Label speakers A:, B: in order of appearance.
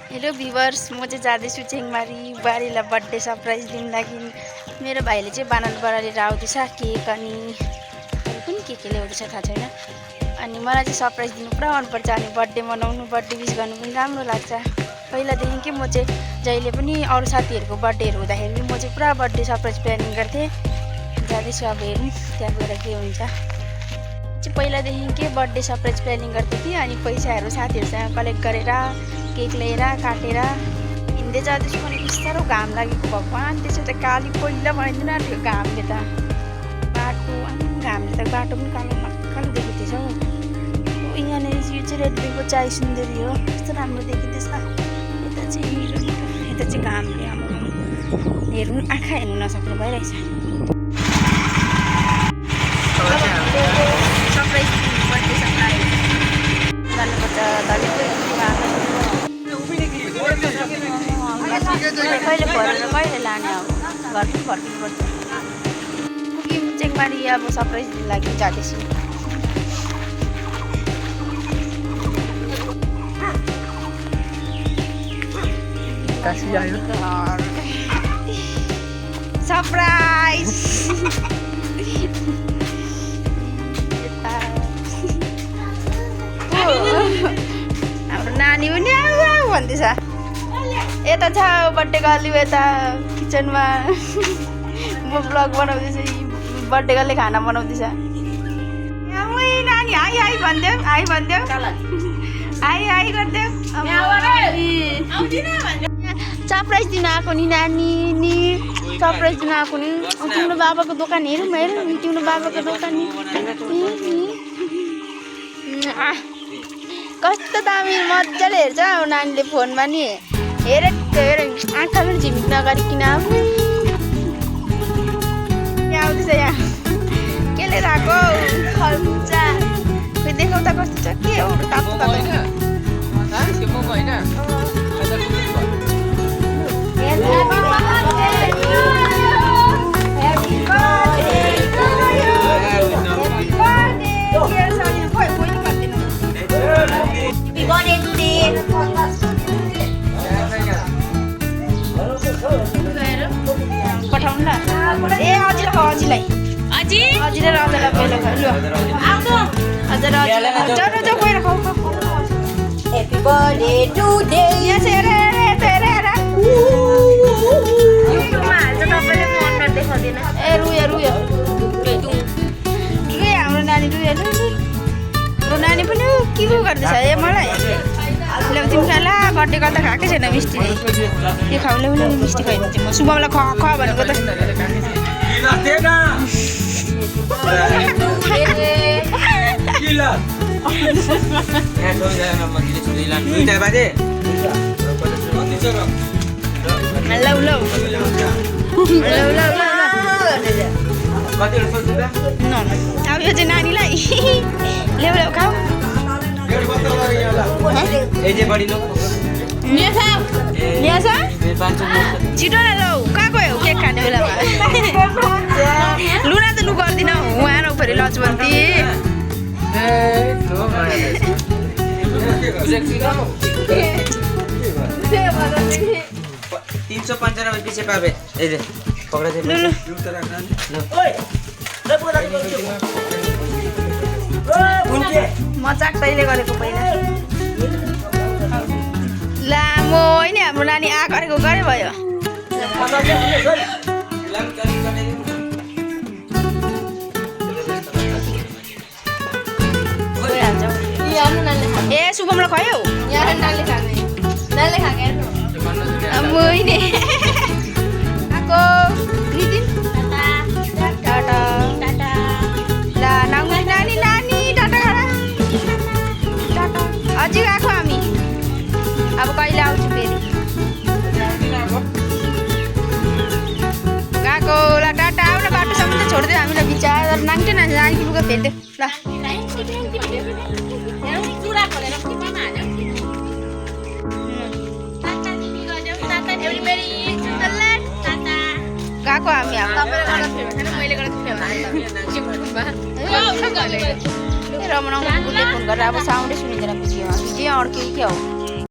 A: Hello viewers, म चाहिँ जाँदैछु चेङमारी बुहारीलाई बर्थडे सरप्राइज दिनु लागि। मेरो भाइले चाहिँ बानलबाट लिएर आउँदैछ केक अनि अरू पनि के ल्याउँदैछ थाहा छैन। अनि मलाई चाहिँ सरप्राइज दिनु पुरा मनपर्छ अनि बर्थडे मनाउनु बर्थडे विस गर्नु पनि राम्रो लाग्छ। पहिलादेखि के म चाहिँ जहिले पनि अरू साथीहरूको बर्थडेहरू हुँदाखेरि म चाहिँ पुरा बर्थडे सरप्राइज प्लानिङ गर्थेँ। जाँदैछु अब हेरौँ त्यहाँ गएर के हुन्छ। चाहिँ पहिलादेखि के बर्थडे सरप्राइज प्लानिङ गर्थेँ कि अनि पैसाहरू साथीहरूसँग कलेक्ट गरेर केक लिएर काटेर हिँड्दै जाँदैछु भने बिस्तारो घाम लागेको भगवान्। त्यसो त काली पहिला बनाइदिनु आँट्यो घामले त बाटो अनि घामले त बाटो पनि कालो कालो देखिँदैछ हौ। यहाँनिर यो चाहिँ रेडमीको चाय सुन्दरी हो, कस्तो राम्रो देखिँदैछ। यता चाहिँ मिरो यता चाहिँ घामले अब हेर्नु आँखा हेर्नु नसक्नु भइरहेछ। सरप्राइज बर्थडे सरप्राइज गर्नुपर्छ कहिले भरेर कहिले लाने अब घर पनि फर्किनुपर्छ। चेङमारी अब सरप्राइज दिनु लागि जाँदैछु। सरप्राइज हाम्रो नानी पनि आऊ भन्दैछ। यता छ बर्थडे गर्ली यता किचनमा म ब्लग बनाउँदैछु। बर्थडे गर्ली खाना बनाउँदैछ। नानी हाई हाई भनिदेऊ हाई भनिदेऊ हाई हाई गरिदेऊ। सरप्राइज दिन आएको नि नानी नि सरप्राइज दिन आएको नि। तिम्रो बाबाको दोकान हेरौँ हेरौँ नि तिम्रो बाबाको दोकान नि कस्तो दामी मजाले हेर्छ नानीले फोनमा नि। हेरेको हेर आँखा पनि झिमिक नगरिकन यहाँ आउँदैछ। यहाँ के लिएर आएको खर्चा खोइ देखाउ त कस्तो छ के हो तातो तातो। पठाउनु ल ए अजिलाई खाऊ अजिलाई अजिले र अजलाई पहिला खाऊ ल अझ र जानु जाऊ गएर खाऊ खाऊ। ह्यापी बर्थडे टुडे यहाँ चाहिँ हेर हेर हेर युट्युबमा हाल्छ तपाईँले फोन देखाउँदैन। ए रुयो रुयो रुयो हाम्रो नानी रुयो हाम्रो नानी पनि के को गर्दैछ ए मलाई ल्याउ तिमी खाला बर्थडे गर्दा खाएकै छैन मिस्टी के खाऊ ल्याउ ल्याउ मिस्टी खाइन म शुभमलाई ख ख भनेको त लौ लौ अब यो चाहिँ नानीलाई ल्याउ ल्याउ खाऊ। छिटो न लौ कहाँ गयो केक खाने बेलामा लुना त लु गर्दिन उहाँ न फेरि लजबन्ती
B: 395 पीछे पावे ए दे पकड़ा दे
A: मजाक तैले गरेको पहिला लामो होइन हाम्रो नानी आ गरेको गरे भयो। ए शुभमलाई खयो आएको टाटा ला नानी नानी नानी टाटा टाटा अझै गएको हामी अब कहिले आउँछु फेरि गएको ल टाटा आउन बाटोसम्म त छोडिदियो हामीलाई बिचार नाङ्टे नानी लुगा फेरिदियो ल गएको हामी रमनाउनु फोन गरेर अब साउन्डै सुनिँदैन भिडियो अड्क्यो क्या हो।